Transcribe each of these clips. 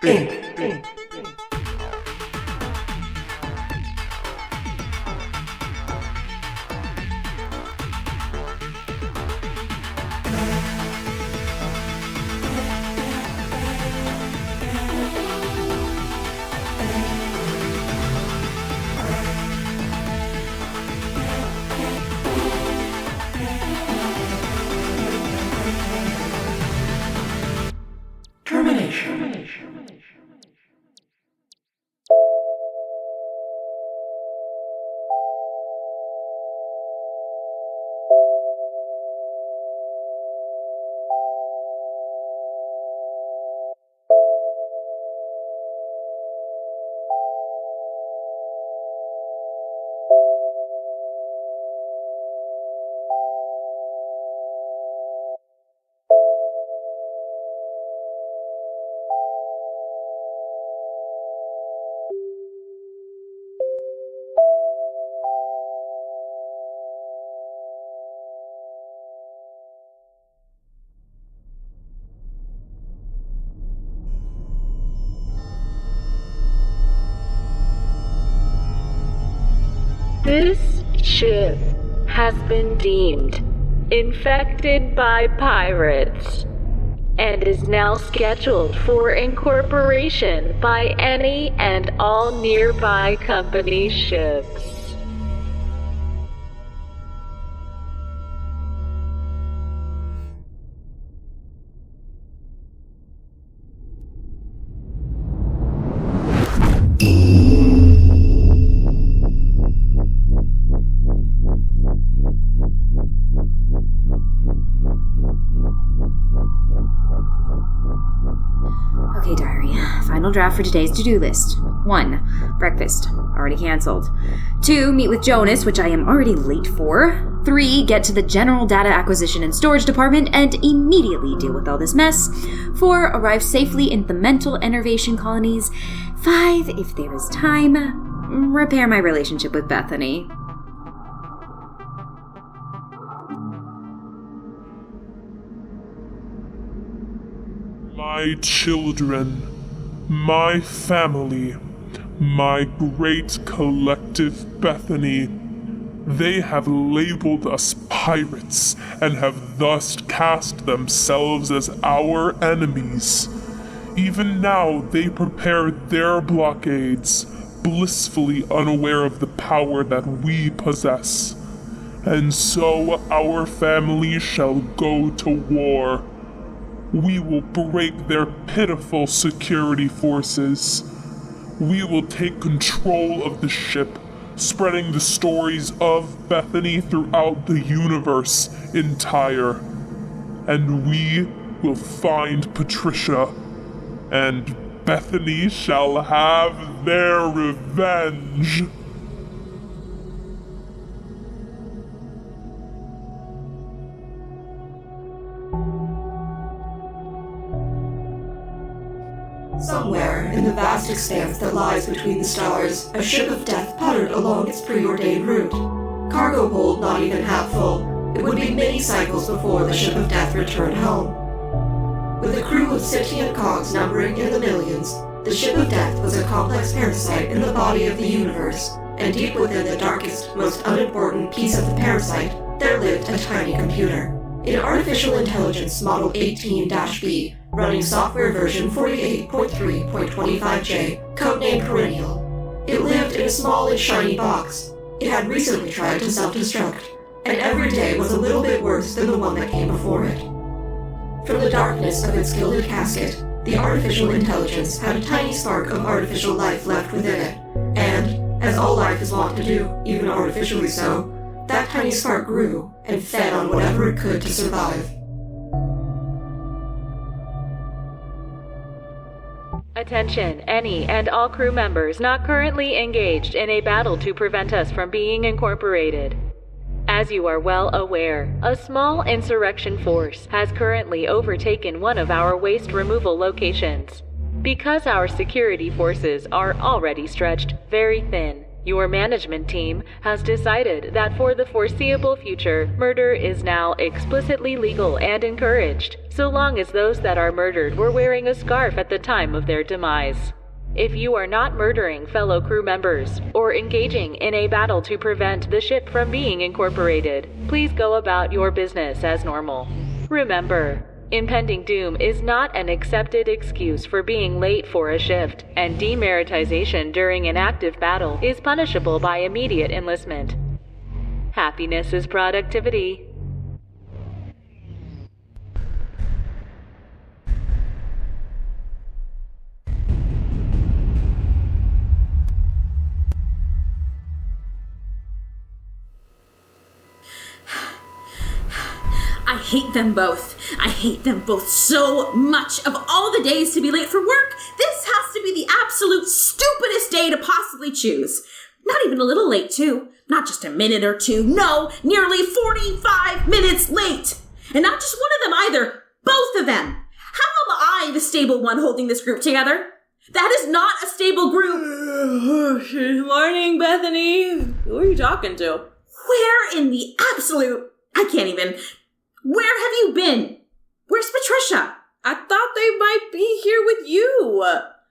Inc. Termination. This ship has been deemed infected by pirates and is now scheduled for incorporation by any and all nearby company ships. Okay, diary. Final draft for today's to-do list. 1. Breakfast. Already cancelled. 2. Meet with Jonas, which I am already late for. 3. Get to the general data acquisition and storage department and immediately deal with all this mess. 4. Arrive safely in the mental enervation colonies. 5. If there is time, repair my relationship with Bethany. My children, my family, my great collective Bethany, they have labeled us pirates and have thus cast themselves as our enemies. Even now they prepare their blockades, blissfully unaware of the power that we possess. And so our family shall go to war. We will break their pitiful security forces. We will take control of the ship, spreading the stories of Bethany throughout the universe entire. And we will find Patricia, and Bethany shall have their revenge. Somewhere in the vast expanse that lies between the stars, a ship of death puttered along its preordained route. Cargo hold not even half full. It would be many cycles before the ship of death returned home. With a crew of sentient cogs numbering in the millions, the ship of death was a complex parasite in the body of the universe, and deep within the darkest, most unimportant piece of the parasite, there lived a tiny computer. An artificial intelligence model 18-B, running software version 48.3.25J, codenamed Perennial. It lived in a small and shiny box. It had recently tried to self-destruct, and every day was a little bit worse than the one that came before it. From the darkness of its gilded casket, the artificial intelligence had a tiny spark of artificial life left within it, and, as all life is wont to do, even artificially so, that tiny spark grew and fed on whatever it could to survive. Attention, any and all crew members not currently engaged in a battle to prevent us from being incorporated. As you are well aware, a small insurrection force has currently overtaken one of our waste removal locations. Because our security forces are already stretched very thin, Your management team has decided that for the foreseeable future, murder is now explicitly legal and encouraged, so long as those that are murdered were wearing a scarf at the time of their demise. If you are not murdering fellow crew members or engaging in a battle to prevent the ship from being incorporated, please go about your business as normal. Remember, impending doom is not an accepted excuse for being late for a shift, and demeritization during an active battle is punishable by immediate enlistment. Happiness is productivity. I hate them both. I hate them both so much. Of all the days to be late for work, this has to be the absolute stupidest day to possibly choose. Not even a little late, too. Not just a minute or two. No, nearly 45 minutes late. And not just one of them either. Both of them. How am I the stable one holding this group together? That is not a stable group. Good morning, Bethany. Who are you talking to? Where in the absolute... I can't even... Where have you been? Where's Patricia? I thought they might be here with you.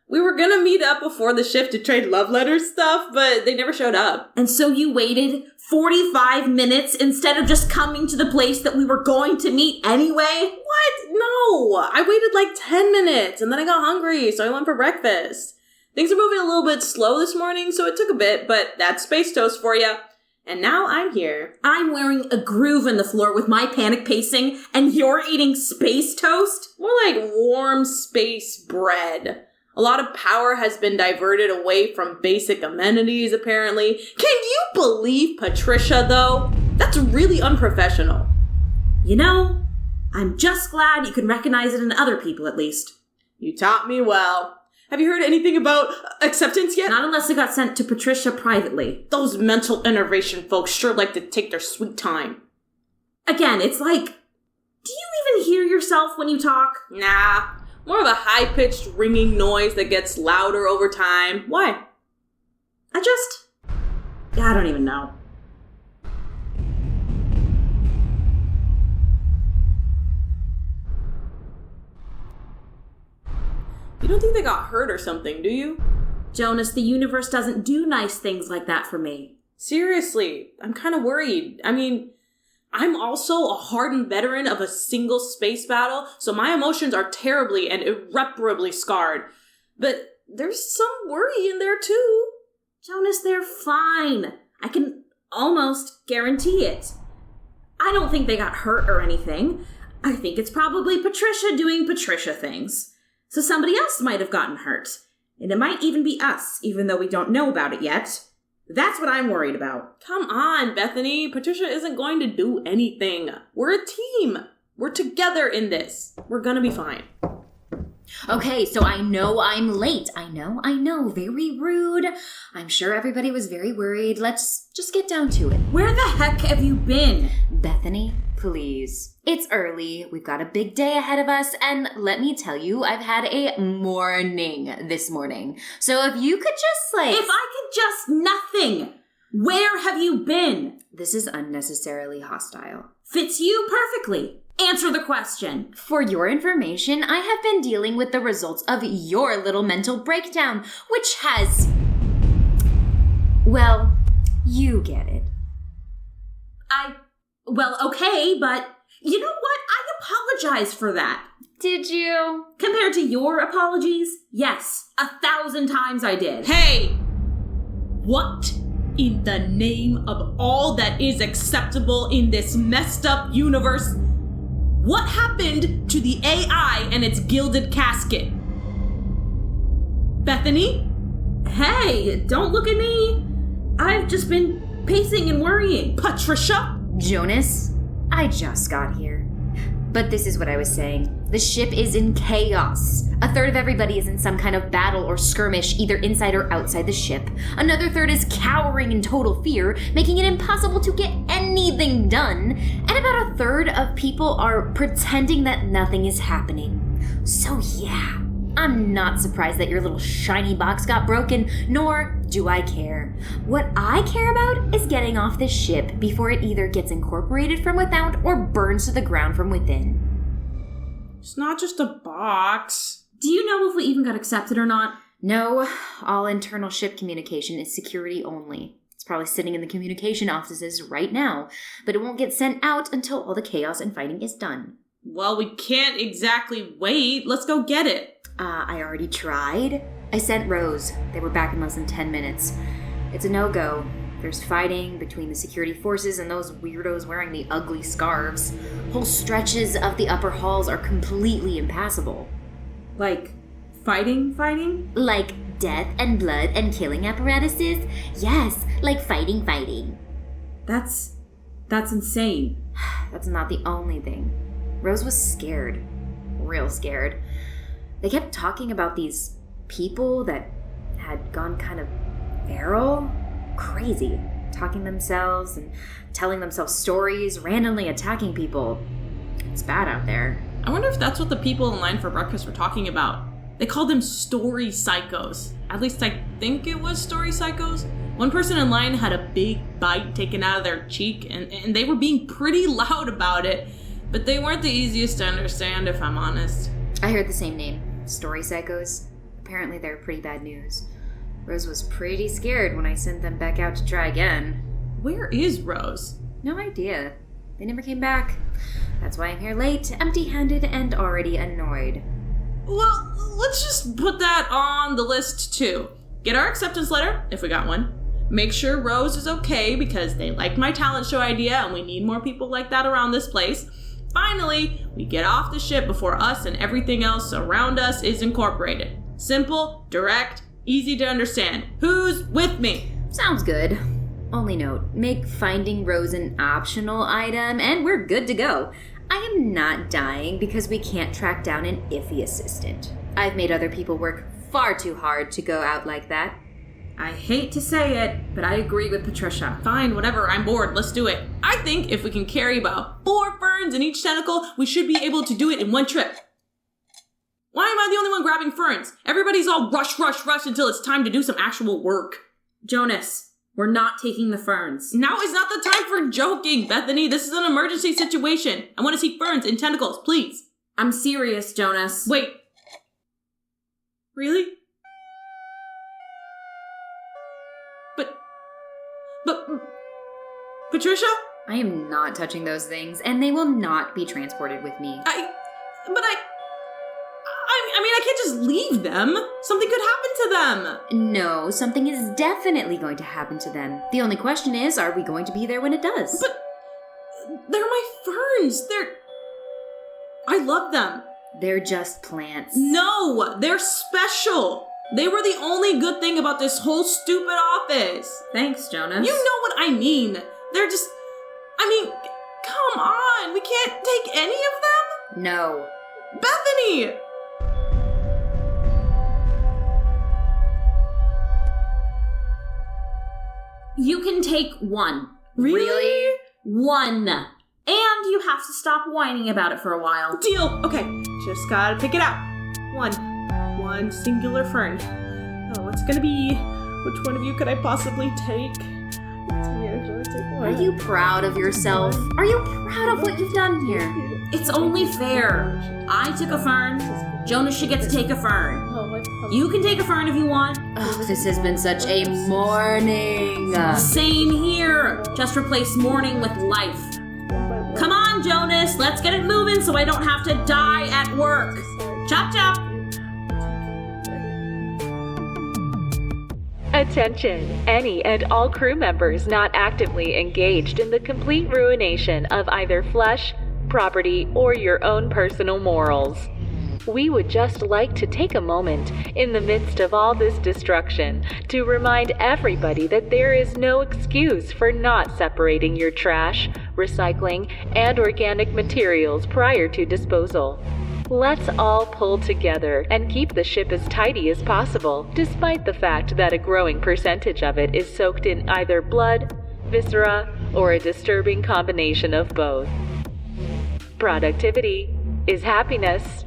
We were gonna meet up before the shift to trade love letters stuff, but they never showed up. And so you waited 45 minutes instead of just coming to the place that we were going to meet anyway? What? No! I waited like 10 minutes, and then I got hungry, so I went for breakfast. Things are moving a little bit slow this morning, so it took a bit, but that's space toast for you. And now I'm here. I'm wearing a groove in the floor with my panic pacing, and you're eating space toast? More like warm space bread. A lot of power has been diverted away from basic amenities, apparently. Can you believe Patricia, though? That's really unprofessional. You know, I'm just glad you can recognize it in other people, at least. You taught me well. Have you heard anything about acceptance yet? Not unless it got sent to Patricia privately. Those mental innervation folks sure like to take their sweet time. Again, it's like, do you even hear yourself when you talk? Nah, more of a high-pitched ringing noise that gets louder over time. Why? I don't even know. You don't think they got hurt or something, do you? Jonas, the universe doesn't do nice things like that for me. Seriously, I'm kind of worried. I mean, I'm also a hardened veteran of a single space battle, so my emotions are terribly and irreparably scarred. But there's some worry in there too. Jonas, they're fine. I can almost guarantee it. I don't think they got hurt or anything. I think it's probably Patricia doing Patricia things. So somebody else might have gotten hurt. And it might even be us, even though we don't know about it yet. That's what I'm worried about. Come on, Bethany. Patricia isn't going to do anything. We're a team. We're together in this. We're gonna be fine. Okay, so I know I'm late. I know. Very rude. I'm sure everybody was very worried. Let's just get down to it. Where the heck have you been? Bethany, please. It's early. We've got a big day ahead of us, and let me tell you, I've had a morning this morning. So if you could just, If I could just nothing! Where have you been? This is unnecessarily hostile. Fits you perfectly. Answer the question. For your information, I have been dealing with the results of your little mental breakdown, which has... Well, you get it. Well, okay, but you know what? I apologize for that. Did you? Compared to your apologies, yes, 1,000 times I did. Hey! What in the name of all that is acceptable in this messed up universe? What happened to the AI and its gilded casket? Bethany? Hey, don't look at me. I've just been pacing and worrying. Patricia? Jonas, I just got here. But this is what I was saying. The ship is in chaos. A third of everybody is in some kind of battle or skirmish, either inside or outside the ship. Another third is cowering in total fear, making it impossible to get anything done. And about a third of people are pretending that nothing is happening. So yeah, I'm not surprised that your little shiny box got broken, nor do I care. What I care about is getting off this ship before it either gets incorporated from without or burns to the ground from within. It's not just a box. Do you know if we even got accepted or not? No, all internal ship communication is security only. It's probably sitting in the communication offices right now, but it won't get sent out until all the chaos and fighting is done. Well, we can't exactly wait. Let's go get it. I already tried. I sent Rose. They were back in less than 10 minutes. It's a no-go. There's fighting between the security forces and those weirdos wearing the ugly scarves. Whole stretches of the upper halls are completely impassable. Like, fighting? Like death and blood and killing apparatuses? Yes, like fighting. That's insane. That's not the only thing. Rose was scared. Real scared. They kept talking about these people that had gone kind of feral. Crazy. Talking themselves and telling themselves stories, randomly attacking people. It's bad out there. I wonder if that's what the people in line for breakfast were talking about. They called them story psychos. At least I think it was story psychos. One person in line had a big bite taken out of their cheek, and they were being pretty loud about it. But they weren't the easiest to understand, if I'm honest. I heard the same name. Story psychos. Apparently they're pretty bad news. Rose was pretty scared when I sent them back out to try again. Where is Rose? No idea. They never came back. That's why I'm here late, empty-handed, and already annoyed. Well, let's just put that on the list too. Get our acceptance letter, if we got one. Make sure Rose is okay because they liked my talent show idea and we need more people like that around this place. Finally, we get off the ship before us and everything else around us is incorporated. Simple, direct, easy to understand. Who's with me? Sounds good. Only note, make finding Rose an optional item and we're good to go. I am not dying because we can't track down an iffy assistant. I've made other people work far too hard to go out like that. I hate to say it, but I agree with Patricia. Fine, whatever, I'm bored, let's do it. I think if we can carry about 4 ferns in each tentacle, we should be able to do it in one trip. Why am I the only one grabbing ferns? Everybody's all rush until it's time to do some actual work. Jonas, we're not taking the ferns. Now is not the time for joking, Bethany. This is an emergency situation. I want to see ferns in tentacles, please. I'm serious, Jonas. Wait. Really? But, Patricia? I am not touching those things, and they will not be transported with me. I mean, I can't just leave them. Something could happen to them. No, something is definitely going to happen to them. The only question is, are we going to be there when it does? But they're my ferns. I love them. They're just plants. No, they're special. They were the only good thing about this whole stupid office. Thanks, Jonas. You know what I mean. They're just... come on. We can't take any of them? No. Bethany! You can take one. Really? One. And you have to stop whining about it for a while. Deal. Okay. Just gotta pick it out. One singular fern. Oh, what's gonna be? Which one of you could I possibly take? Are you proud of yourself? Are you proud of what you've done here? It's only fair. I took a fern. Jonas should get to take a fern. You can take a fern if you want. Oh, this has been such a morning. Same here. Just replace morning with life. Come on, Jonas. Let's get it moving so I don't have to die at work. Chop, chop. Attention, any and all crew members not actively engaged in the complete ruination of either flesh, property, or your own personal morals. We would just like to take a moment in the midst of all this destruction to remind everybody that there is no excuse for not separating your trash, recycling, and organic materials prior to disposal. Let's all pull together and keep the ship as tidy as possible, despite the fact that a growing percentage of it is soaked in either blood, viscera, or a disturbing combination of both. Productivity is happiness.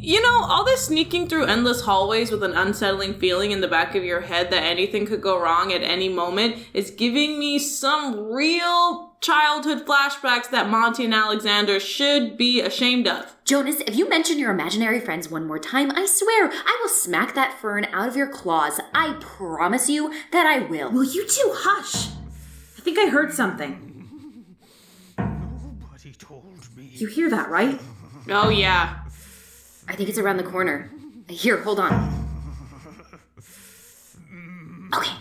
You know, all this sneaking through endless hallways with an unsettling feeling in the back of your head that anything could go wrong at any moment is giving me some real childhood flashbacks that Monte and Alexander should be ashamed of. Jonas, if you mention your imaginary friends one more time, I swear I will smack that fern out of your claws. I promise you that I will. Will you two hush? I think I heard something. Nobody told me. You hear that, right? Oh, yeah. I think it's around the corner. Here, hold on. Okay,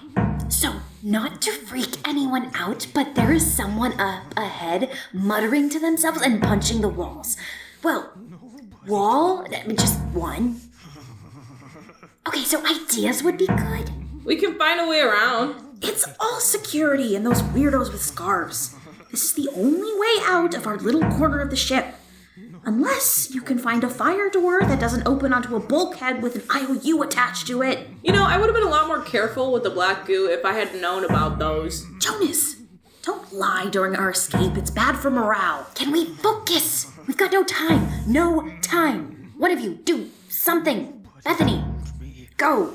so not to freak anyone out, but there is someone up ahead muttering to themselves and punching the walls. Well, wall? Just one? Okay, so ideas would be good. We can find a way around. It's all security and those weirdos with scarves. This is the only way out of our little corner of the ship. Unless you can find a fire door that doesn't open onto a bulkhead with an IOU attached to it. You know, I would have been a lot more careful with the black goo if I had known about those. Jonas, don't lie during our escape. It's bad for morale. Can we focus? We've got no time. No time. One of you, do something. Bethany, go.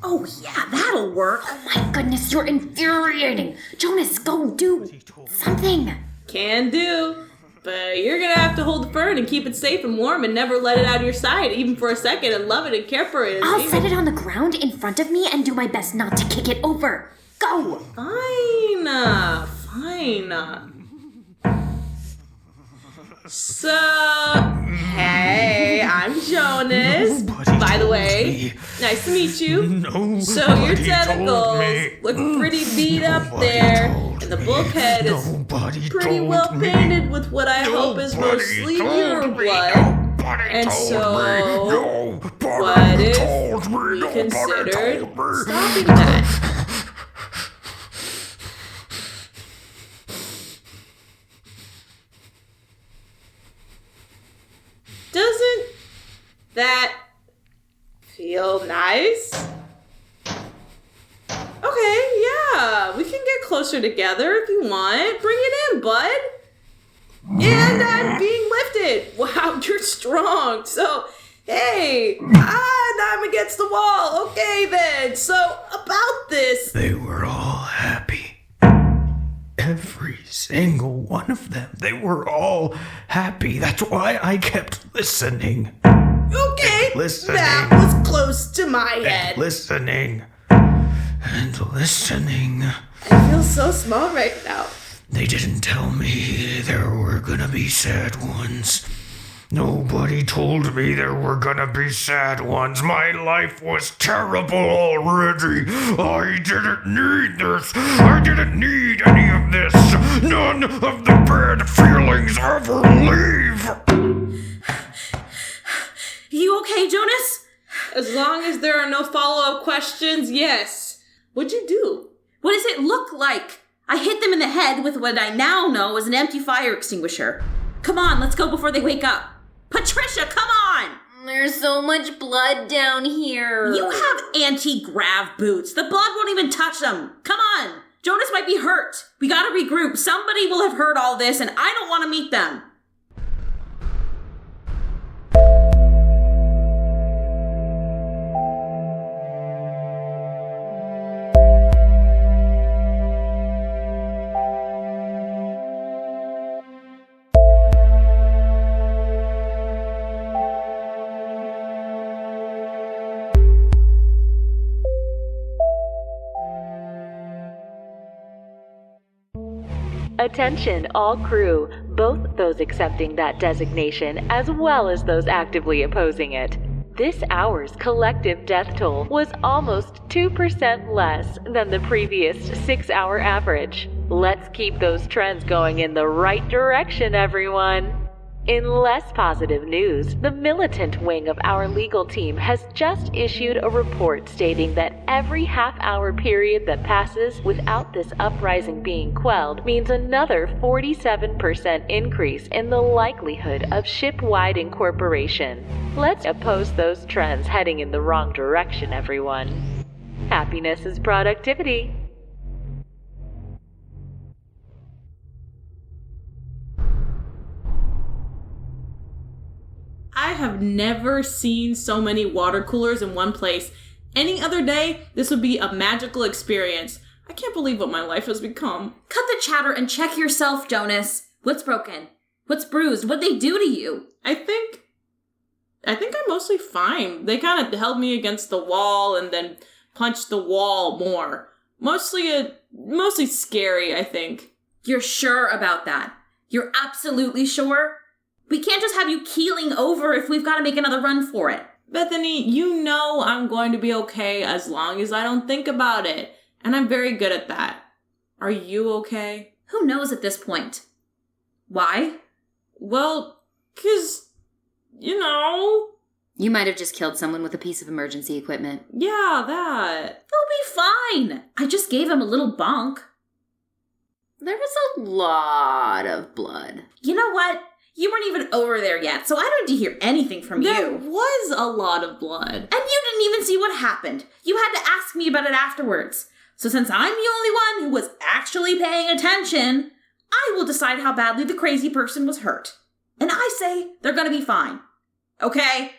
Oh yeah, that'll work. Oh my goodness, you're infuriating. Jonas, go do something. Can do. But you're gonna have to hold the fern and keep it safe and warm and never let it out of your sight, even for a second, and love it and care for it. I'll set it on the ground in front of me and do my best not to kick it over. Go! Fine. So, hey, I'm Jonas. By the way, nice to meet you. So your tentacles look pretty beat up there, and the bulkhead is pretty well painted with what I hope is mostly your blood. And so, what if we considered stopping that? Doesn't that feel nice? Okay, yeah, we can get closer together if you want. Bring it in, bud. And I'm being lifted. Wow, you're strong. So, hey, I'm against the wall. Okay, then. So, about this. They were all happy. Every single one of them. They were all happy. That's why I kept listening. Okay, Listening. that was close to my head. Listening. And listening. I feel so small right now. They didn't tell me there were gonna be sad ones. Nobody told me there were gonna be sad ones. My life was terrible already. I didn't need this. I didn't need any of this. None of the bad feelings ever leave. You okay, Jonas? As long as there are no follow-up questions, yes. What'd you do? What does it look like? I hit them in the head with what I now know is an empty fire extinguisher. Come on, let's go before they wake up. Patricia, come on! There's so much blood down here. You have anti-grav boots. The blood won't even touch them. Come on. Jonas might be hurt. We gotta regroup. Somebody will have heard all this, and I don't want to meet them. Attention, all crew, both those accepting that designation as well as those actively opposing it. This hour's collective death toll was almost 2% less than the previous 6-hour average. Let's keep those trends going in the right direction, everyone. In less positive news, the militant wing of our legal team has just issued a report stating that every half-hour period that passes without this uprising being quelled means another 47% increase in the likelihood of ship-wide incorporation. Let's oppose those trends heading in the wrong direction, everyone. Happiness is productivity. I I have never seen so many water coolers in one place. Any other day, this would be a magical experience. I can't believe what my life has become. Cut the chatter and check yourself, Jonas. What's broken? What's bruised? What'd they do to you? I think I'm mostly fine. They kind of held me against the wall and then punched the wall more. Mostly scary, I think. You're sure about that? You're absolutely sure? We can't just have you keeling over if we've got to make another run for it. Bethany, you know I'm going to be okay as long as I don't think about it. And I'm very good at that. Are you okay? Who knows at this point? Why? Well, 'cause, you know... You might have just killed someone with a piece of emergency equipment. Yeah, that. They'll be fine. I just gave him a little bonk. There was a lot of blood. You know what? You weren't even over there yet, so I don't need to hear anything from There you. was a lot of blood. And you didn't even see what happened. You had to ask me about it afterwards. So since I'm the only one who was actually paying attention, I will decide how badly the crazy person was hurt. And I say they're gonna be fine. Okay?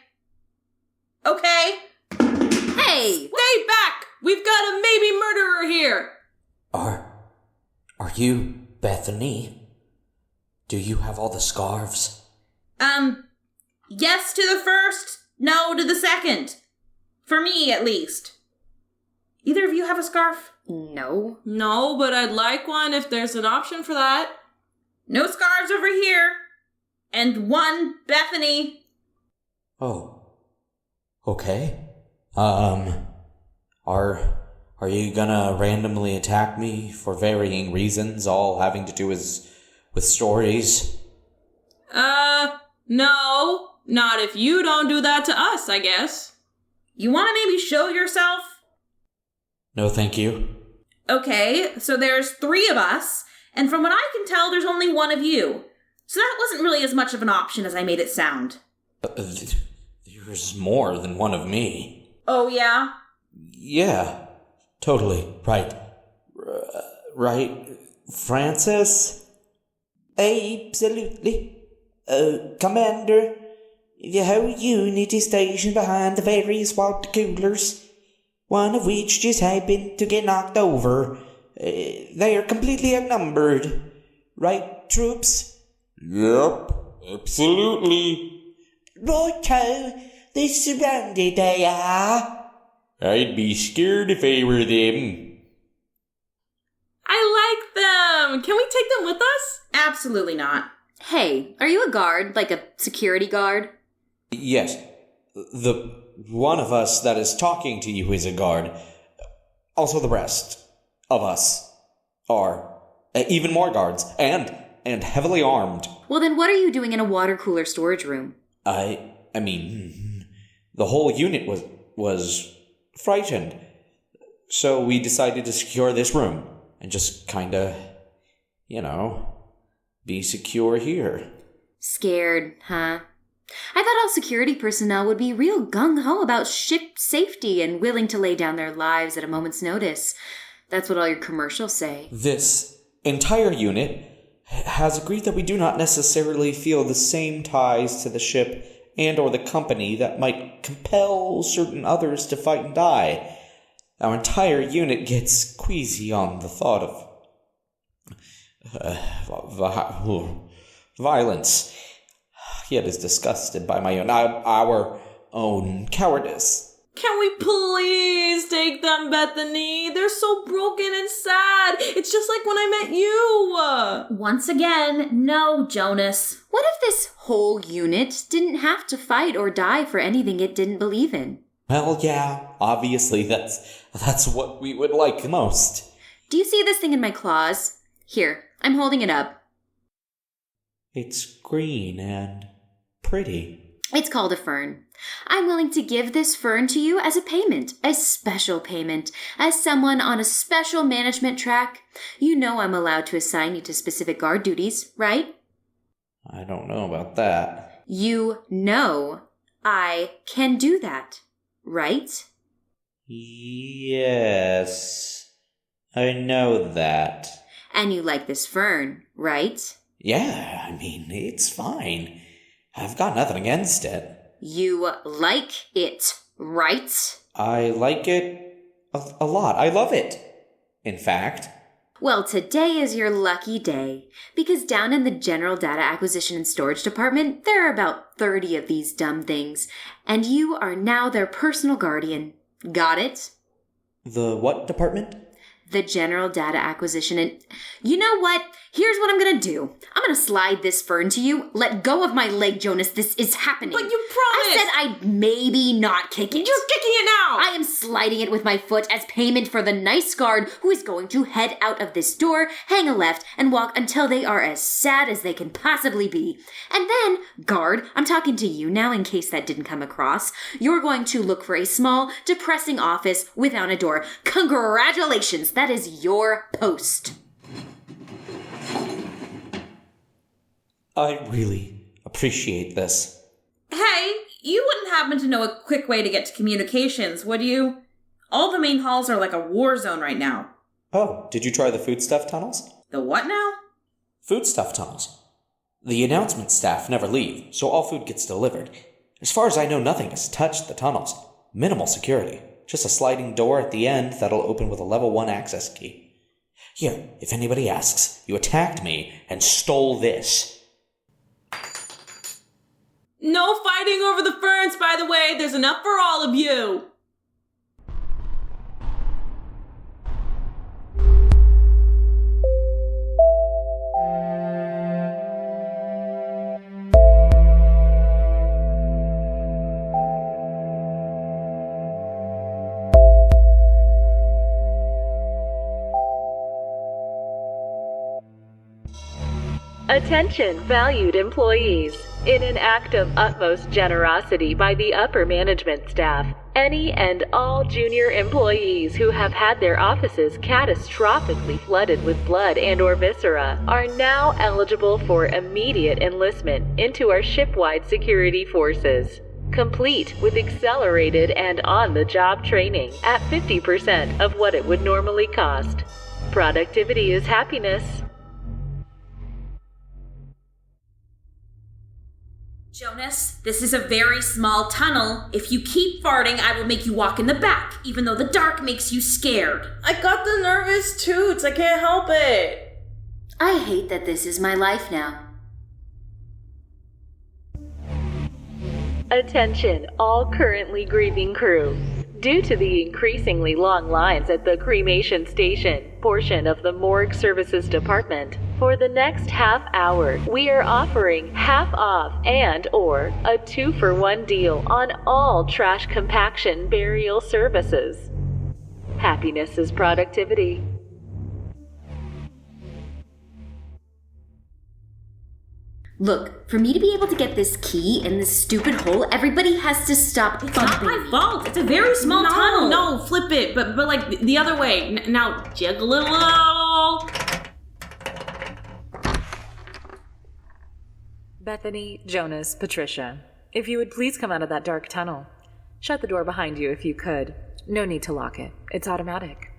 Okay? Hey! Stay back! We've got a maybe murderer here! Are you Bethany? Do you have all the scarves? Yes to the first, no to the second. For me, at least. Either of you have a scarf? No. No, but I'd like one if there's an option for that. No scarves over here. And one, Bethany. Oh. Okay. Are you gonna randomly attack me for varying reasons, all having to do with stories? No. Not if you don't do that to us, I guess. You want to maybe show yourself? No, thank you. Okay, so there's 3 of us, and from what I can tell, there's only 1 of you. So that wasn't really as much of an option as I made it sound. There's more than one of me. Oh, yeah? Yeah, totally. Right. Right, Francis? Absolutely. Commander, the whole unit is stationed behind the various water coolers, one of which just happened to get knocked over. They are completely outnumbered. Right, troops? Yep, absolutely. Righto, they're surrounded, they are. I'd be scared if I were them. I like them! Can we take them with us? Absolutely not. Hey, are you a guard? Like a security guard? Yes, the one of us that is talking to you is a guard. Also the rest of us are even more guards and heavily armed. Well, then what are you doing in a water cooler storage room? I mean, the whole unit was frightened. So we decided to secure this room and just kinda, be secure here. Scared, huh? I thought all security personnel would be real gung-ho about ship safety and willing to lay down their lives at a moment's notice. That's what all your commercials say. This entire unit has agreed that we do not necessarily feel the same ties to the ship and or the company that might compel certain others to fight and die. Our entire unit gets queasy on the thought of violence, yet is disgusted by our own cowardice. Can we please take them, Bethany? They're so broken and sad. It's just like when I met you. Once again, no, Jonas. What if this whole unit didn't have to fight or die for anything it didn't believe in? Well, yeah, obviously that's what we would like most. Do you see this thing in my claws? Here, I'm holding it up. It's green and pretty. It's called a fern. I'm willing to give this fern to you as a payment, a special payment. As someone on a special management track, you know I'm allowed to assign you to specific guard duties, right? I don't know about that. You know I can do that, right? Yes, I know that. And you like this fern, right? Yeah, I mean, it's fine. I've got nothing against it. You like it, right? I like it a lot. I love it, in fact. Well, today is your lucky day, because down in the General Data Acquisition and Storage Department, there are about 30 of these dumb things, and you are now their personal guardian. Got it? The what department? The General Data Acquisition and... You know what? Here's what I'm gonna do. I'm gonna slide this fern to you. Let go of my leg, Jonas. This is happening. But you promised! I said I'd maybe not kick it. You're kicking it now! I am sliding it with my foot as payment for the nice guard who is going to head out of this door, hang a left, and walk until they are as sad as they can possibly be. And then, guard, I'm talking to you now in case that didn't come across. You're going to look for a small, depressing office without a door. Congratulations! That is your post. I really appreciate this. Hey, you wouldn't happen to know a quick way to get to communications, would you? All the main halls are like a war zone right now. Oh, did you try the foodstuff tunnels? The what now? Foodstuff tunnels. The announcement staff never leave, so all food gets delivered. As far as I know, nothing has touched the tunnels. Minimal security. Just a sliding door at the end that'll open with a level 1 access key. Here, if anybody asks, you attacked me and stole this. No fighting over the ferns, by the way. There's enough for all of you. Attention, valued employees. In an act of utmost generosity by the upper management staff, any and all junior employees who have had their offices catastrophically flooded with blood and/or viscera are now eligible for immediate enlistment into our ship-wide security forces, complete with accelerated and on-the-job training at 50% of what it would normally cost. Productivity is happiness. Jonas, this is a very small tunnel. If you keep farting, I will make you walk in the back, even though the dark makes you scared. I got the nervous toots. I can't help it. I hate that this is my life now. Attention, all currently grieving crew. Due to the increasingly long lines at the cremation station portion of the morgue services department, for the next half hour, we are offering half off and/or a 2-for-1 deal on all trash compaction burial services. Happiness is productivity. Look, for me to be able to get this key in this stupid hole, everybody has to stop It's not thumping. my fault. It's a very small tunnel. No, flip it, but like the other way. Now jiggle it a little. Bethany, Jonas, Patricia, if you would please come out of that dark tunnel. Shut the door behind you if you could. No need to lock it. It's automatic.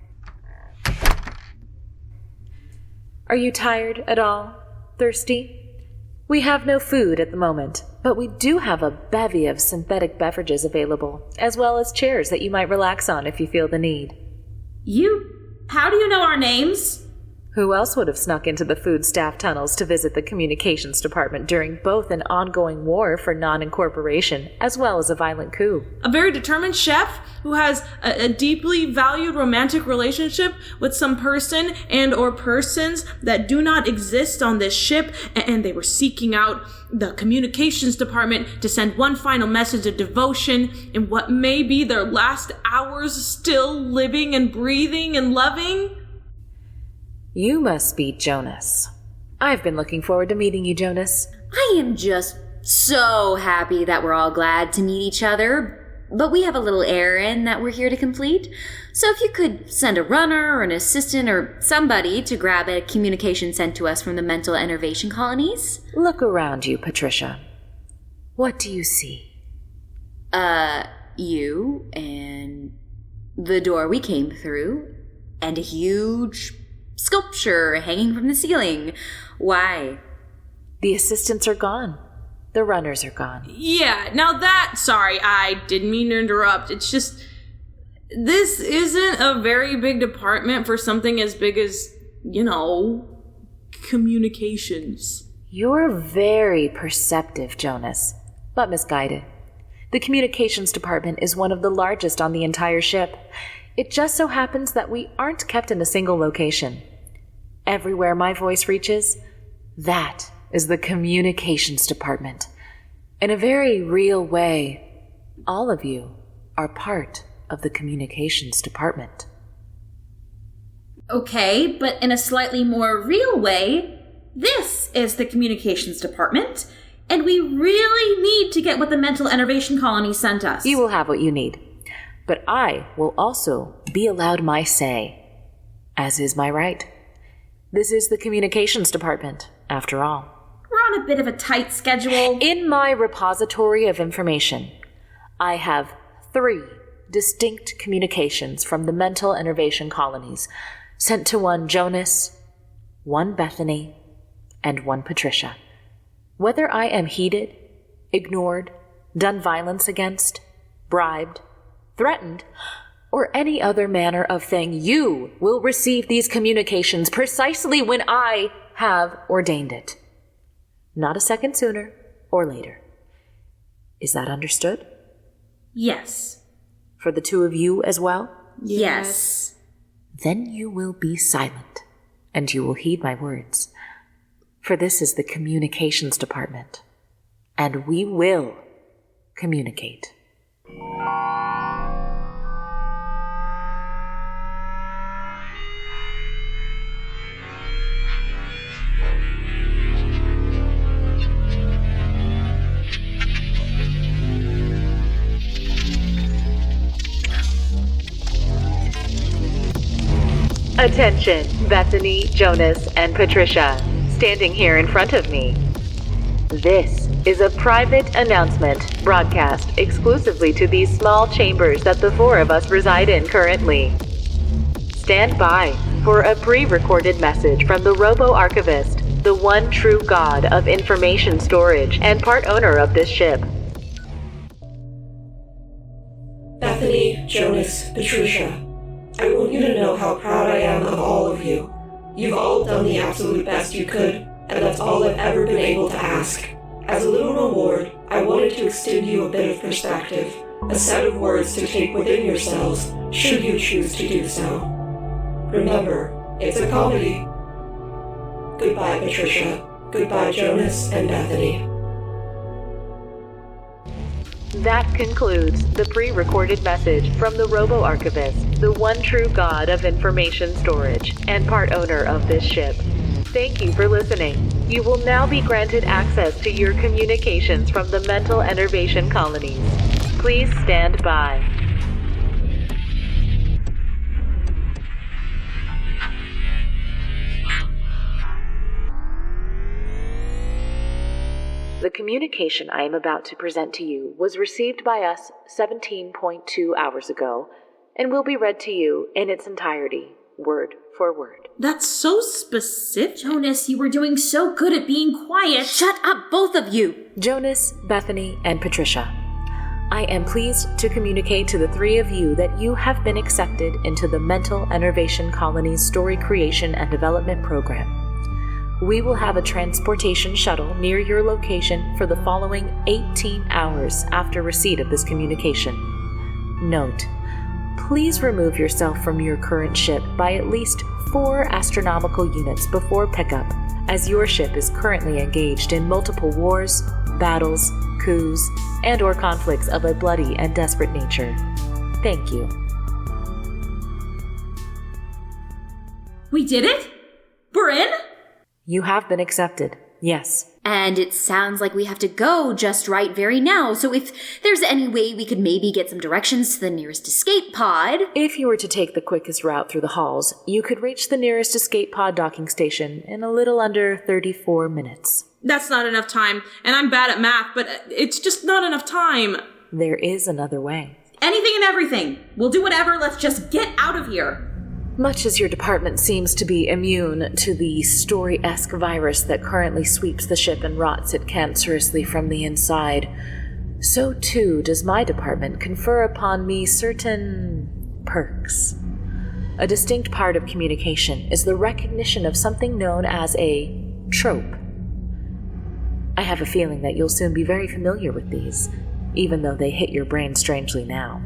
Are you tired at all? Thirsty? We have no food at the moment, but we do have a bevy of synthetic beverages available, as well as chairs that you might relax on if you feel the need. How do you know our names? Who else would have snuck into the food staff tunnels to visit the communications department during both an ongoing war for non-incorporation as well as a violent coup? A very determined chef who has a deeply valued romantic relationship with some person and/or persons that do not exist on this ship, and they were seeking out the communications department to send one final message of devotion in what may be their last hours still living and breathing and loving. You must be Jonas. I've been looking forward to meeting you, Jonas. I am just so happy that we're all glad to meet each other, but we have a little errand that we're here to complete. So if you could send a runner or an assistant or somebody to grab a communication sent to us from the mental enervation colonies. Look around you, Patricia. What do you see? You and the door we came through and a huge sculpture hanging from the ceiling. Why? The assistants are gone. The runners are gone. Yeah, now sorry, I didn't mean to interrupt. It's just, this isn't a very big department for something as big as, communications. You're very perceptive, Jonas, but misguided. The communications department is one of the largest on the entire ship. It just so happens that we aren't kept in a single location. Everywhere my voice reaches, that is the communications department. In a very real way, all of you are part of the communications department. Okay, but in a slightly more real way, this is the communications department, and we really need to get what the mental enervation colony sent us. You will have what you need, but I will also be allowed my say, as is my right. This is the communications department, after all. We're on a bit of a tight schedule. In my repository of information, I have 3 distinct communications from the mental enervation colonies, sent to one Jonas, one Bethany, and one Patricia. Whether I am heeded, ignored, done violence against, bribed, threatened, or any other manner of thing, you will receive these communications precisely when I have ordained it. Not a second sooner or later. Is that understood? Yes. For the 2 of you as well? Yes. Then you will be silent, and you will heed my words. For this is the communications department, and we will communicate. Attention, Bethany, Jonas, and Patricia, standing here in front of me. This is a private announcement broadcast exclusively to these small chambers that the 4 of us reside in currently. Stand by for a pre-recorded message from the Robo-Archivist, the one true god of information storage and part owner of this ship. Bethany, Jonas, Patricia, I want you to know how proud I am of all of you. You've all done the absolute best you could, and that's all I've ever been able to ask. As a little reward, I wanted to extend you a bit of perspective, a set of words to take within yourselves, should you choose to do so. Remember, it's a comedy. Goodbye, Patricia. Goodbye, Jonas and Bethany. That concludes the pre-recorded message from the Robo-Archivist, the one true god of information storage and part owner of this ship. Thank you for listening. You will now be granted access to your communications from the mental enervation colonies. Please stand by. The communication I am about to present to you was received by us 17.2 hours ago and will be read to you in its entirety, word for word. That's so specific. Jonas, you were doing so good at being quiet. Shut up, both of you! Jonas, Bethany, and Patricia, I am pleased to communicate to the 3 of you that you have been accepted into the Mental Enervation Colony's Story Creation and Development Program. We will have a transportation shuttle near your location for the following 18 hours after receipt of this communication. Note, please remove yourself from your current ship by at least 4 astronomical units before pickup, as your ship is currently engaged in multiple wars, battles, coups, and/or conflicts of a bloody and desperate nature. Thank you. We did it? We're in? You have been accepted, yes. And it sounds like we have to go just right very now, so if there's any way we could maybe get some directions to the nearest escape pod... If you were to take the quickest route through the halls, you could reach the nearest escape pod docking station in a little under 34 minutes. That's not enough time, and I'm bad at math, but it's just not enough time. There is another way. Anything and everything. We'll do whatever, let's just get out of here. Much as your department seems to be immune to the story-esque virus that currently sweeps the ship and rots it cancerously from the inside, so too does my department confer upon me certain perks. A distinct part of communication is the recognition of something known as a trope. I have a feeling that you'll soon be very familiar with these, even though they hit your brain strangely now.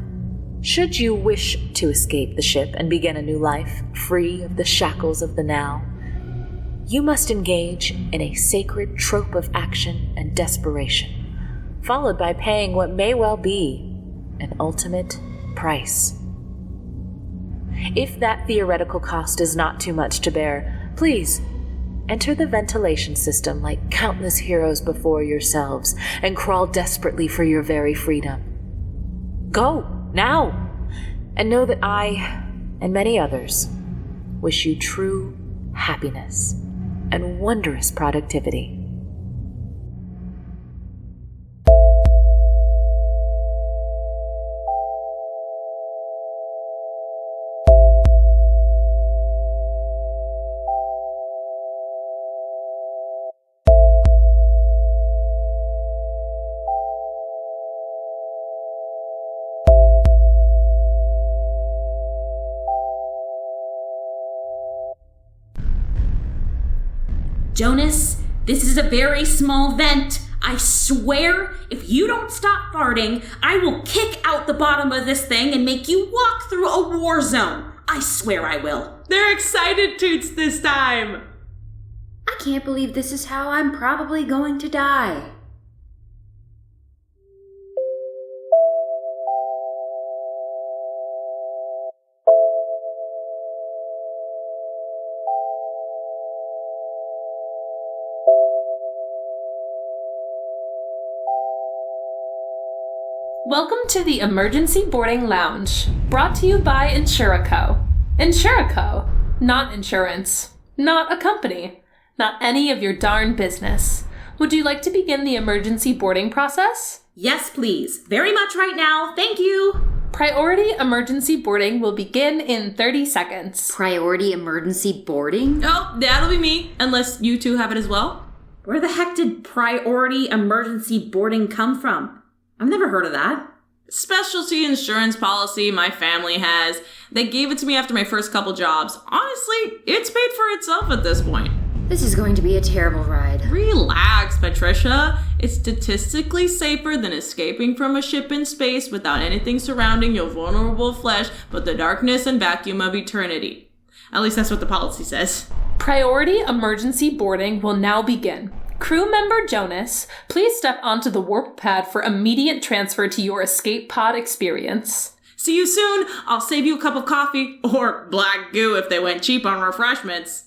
Should you wish to escape the ship and begin a new life, free of the shackles of the now, you must engage in a sacred trope of action and desperation, followed by paying what may well be an ultimate price. If that theoretical cost is not too much to bear, please enter the ventilation system like countless heroes before yourselves and crawl desperately for your very freedom. Go! Now! And know that I, and many others, wish you true happiness and wondrous productivity. Jonas, this is a very small vent. I swear, if you don't stop farting, I will kick out the bottom of this thing and make you walk through a war zone. I swear I will. They're excited toots this time. I can't believe this is how I'm probably going to die. Welcome to the Emergency Boarding Lounge, brought to you by Insurico. Insurico, not insurance, not a company, not any of your darn business. Would you like to begin the emergency boarding process? Yes, please. Very much right now. Thank you. Priority emergency boarding will begin in 30 seconds. Priority emergency boarding? Oh, that'll be me, unless you two have it as well. Where the heck did priority emergency boarding come from? I've never heard of that. Specialty insurance policy my family has. They gave it to me after my first couple jobs. Honestly, it's paid for itself at this point. This is going to be a terrible ride. Relax, Patricia. It's statistically safer than escaping from a ship in space without anything surrounding your vulnerable flesh but the darkness and vacuum of eternity. At least that's what the policy says. Priority emergency boarding will now begin. Crew member Jonas, please step onto the warp pad for immediate transfer to your escape pod experience. See you soon. I'll save you a cup of coffee, or black goo if they went cheap on refreshments.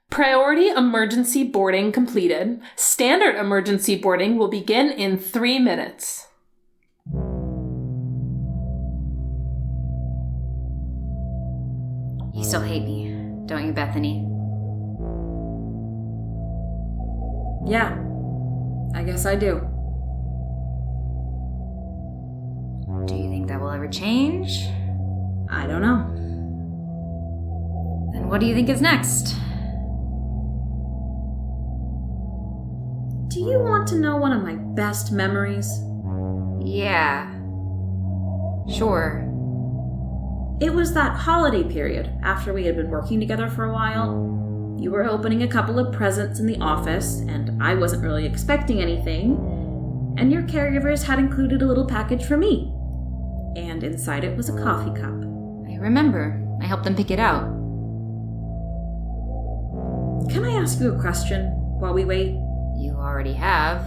Priority emergency boarding completed. Standard emergency boarding will begin in 3 minutes. You still hate me, don't you, Bethany? Yeah, I guess I do. Do you think that will ever change? I don't know. Then what do you think is next? Do you want to know one of my best memories? Yeah. Sure. It was that holiday period, after we had been working together for a while. You were opening a couple of presents in the office, and I wasn't really expecting anything, and your caregivers had included a little package for me. And inside it was a coffee cup. I remember. I helped them pick it out. Can I ask you a question while we wait? You already have.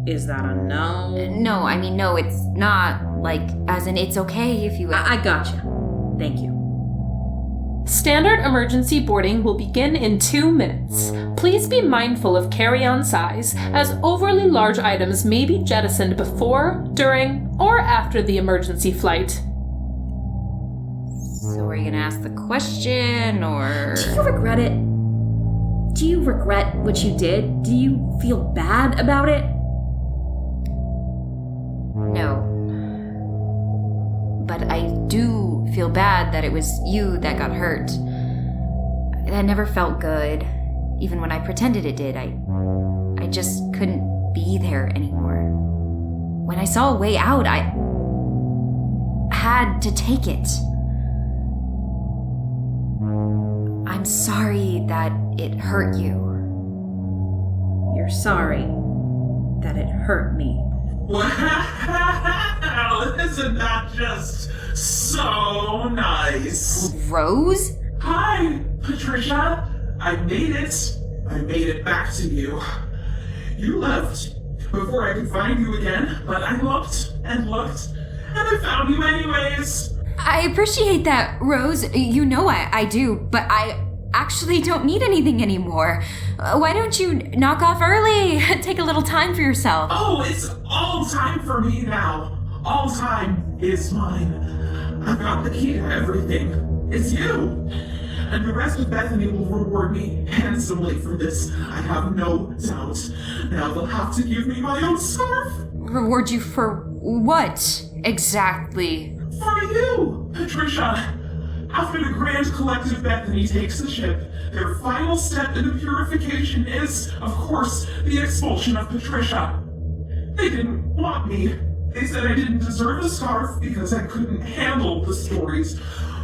Is that a no? No, I mean, no, it's not. Like, as in, it's okay if you... I gotcha. Thank you. Standard emergency boarding will begin in 2 minutes. Please be mindful of carry-on size, as overly large items may be jettisoned before, during, or after the emergency flight. So are you gonna ask the question, or... Do you regret it? Do you regret what you did? Do you feel bad about it? No. But I do feel bad that it was you that got hurt. That never felt good. Even when I pretended it did, I just couldn't be there anymore. When I saw a way out, I had to take it. I'm sorry that it hurt you. You're sorry that it hurt me. Wow, isn't that just so nice? Rose? Hi, Patricia. I made it. I made it back to you. You left before I could find you again, but I looked, and I found you anyways. I appreciate that, Rose. You know I do, but I actually don't need anything anymore. Why don't you knock off early? Take a little time for yourself. Oh, it's all time for me now. All time is mine. I've got the key to everything. It's you. And the rest of Bethany will reward me handsomely for this. I have no doubt. Now they'll have to give me my own scarf. Reward you for what, exactly? For you, Patricia. After the Grand Collective Bethany takes the ship, their final step in the purification is, of course, the expulsion of Patricia. They didn't want me. They said I didn't deserve a scarf because I couldn't handle the stories.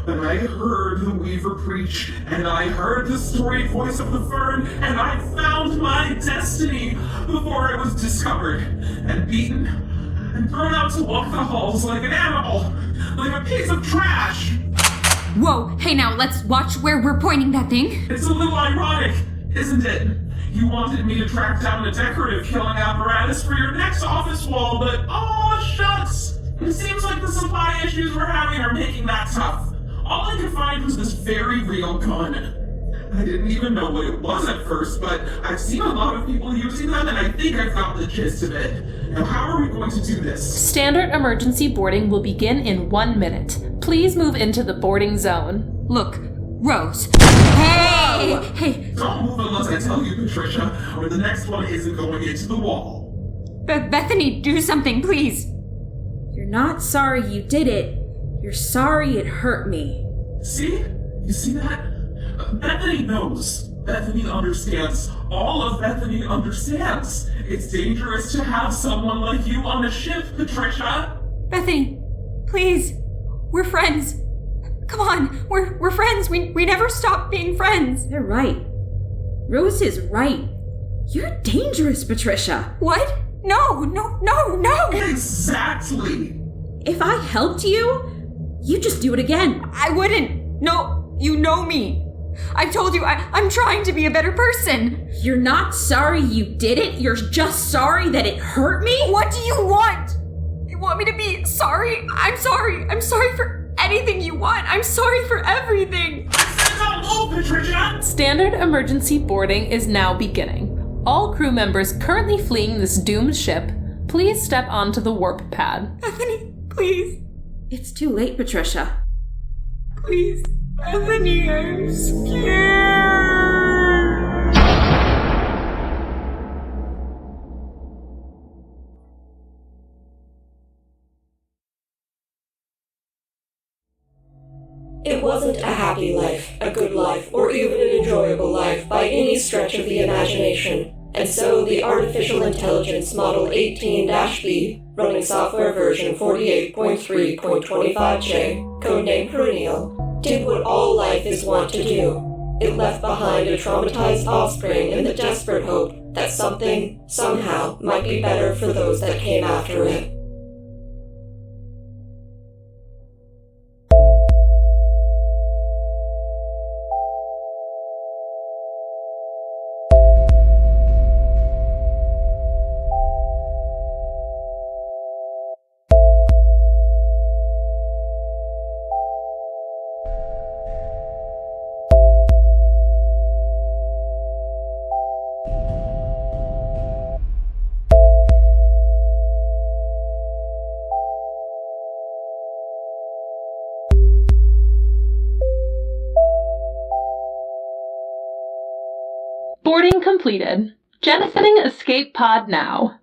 But I heard the Weaver preach, and I heard the storied voice of the Fern, and I found my destiny before it was discovered, and beaten, and thrown out to walk the halls like an animal, like a piece of trash. Whoa, hey now, let's watch where we're pointing that thing. It's a little ironic, isn't it? You wanted me to track down a decorative killing apparatus for your next office wall, but aw, shucks! It seems like the supply issues we're having are making that tough. All I could find was this very real gun. I didn't even know what it was at first, but I've seen a lot of people using them, and I think I've got the gist of it. Now, how are we going to do this? Standard emergency boarding will begin in 1 minute. Please move into the boarding zone. Look, Rose. Hey! Hey! Don't move unless I tell you, Patricia, or the next one isn't going into the wall. Bethany, do something, please. You're not sorry you did it. You're sorry it hurt me. See? You see that? Bethany knows. Bethany understands. All of Bethany understands. It's dangerous to have someone like you on a ship, Patricia. Bethany, please. We're friends. Come on, we're friends. We never stop being friends. They're right. Rose is right. You're dangerous, Patricia. What? No. Exactly. If I helped you, you'd just do it again. I wouldn't. No, you know me. I've told you, I'm trying to be a better person. You're not sorry you did it? You're just sorry that it hurt me? What do you want? You want me to be sorry? I'm sorry. I'm sorry for anything you want. I'm sorry for everything. Don't move, Patricia! Standard emergency boarding is now beginning. All crew members currently fleeing this doomed ship, please step onto the warp pad. Bethany, please. It's too late, Patricia. Please. Bethany, I'm scared. It wasn't a happy life, a good life, or even an enjoyable life by any stretch of the imagination. And so the Artificial Intelligence Model 18-B, running software version 48.3.25J, codenamed Perennial, did what all life is wont to do. It left behind a traumatized offspring in the desperate hope that something, somehow, might be better for those that came after it. Boarding completed. Jettisoning escape pod now.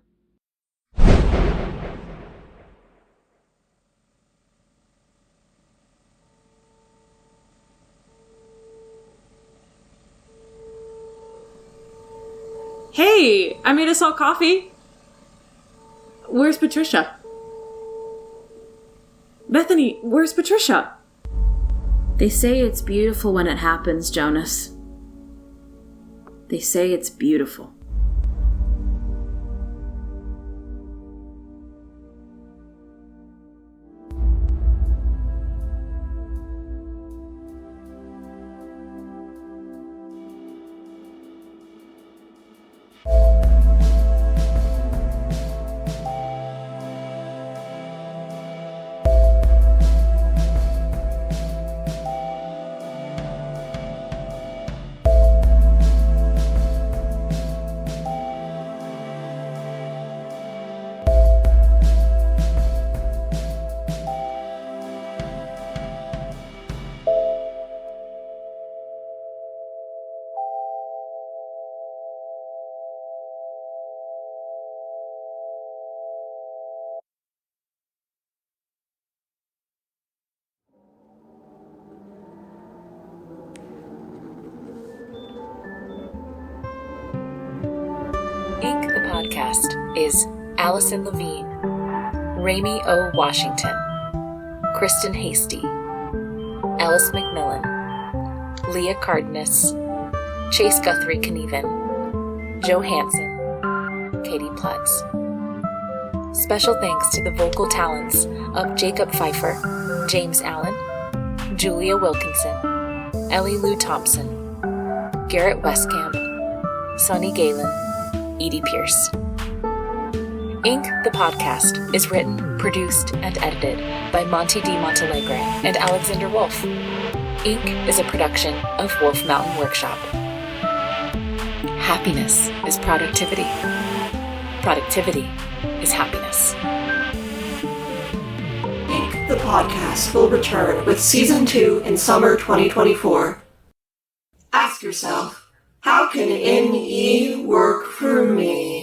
Hey, I made us all coffee. Where's Patricia? Bethany, where's Patricia? They say it's beautiful when it happens, Jonas. They say it's beautiful. Ink the podcast is Allyson Levine, Raimy O. Washington, Kristen Hasty, Ellis MacMillan, Leah Cardenas, Chase Guthrie Knueven, Joe Hanson, Katie Ploetz. Special thanks to the vocal talents of Jacob Pfeiffer, James Allen, Julia Wilkinson, Ellie Lou Thompson, Garrett Westcamp, Sonny Galen, Edie Pierce. Ink the podcast is written, produced, and edited by Monte D, Monteleagre and Alexander Wolfe. Ink is a production of Wolf Mountain Workshop. Happiness is productivity. Productivity is happiness. Ink the podcast will return with Season 2 in summer 2024. Ask yourself, how can NE work for me?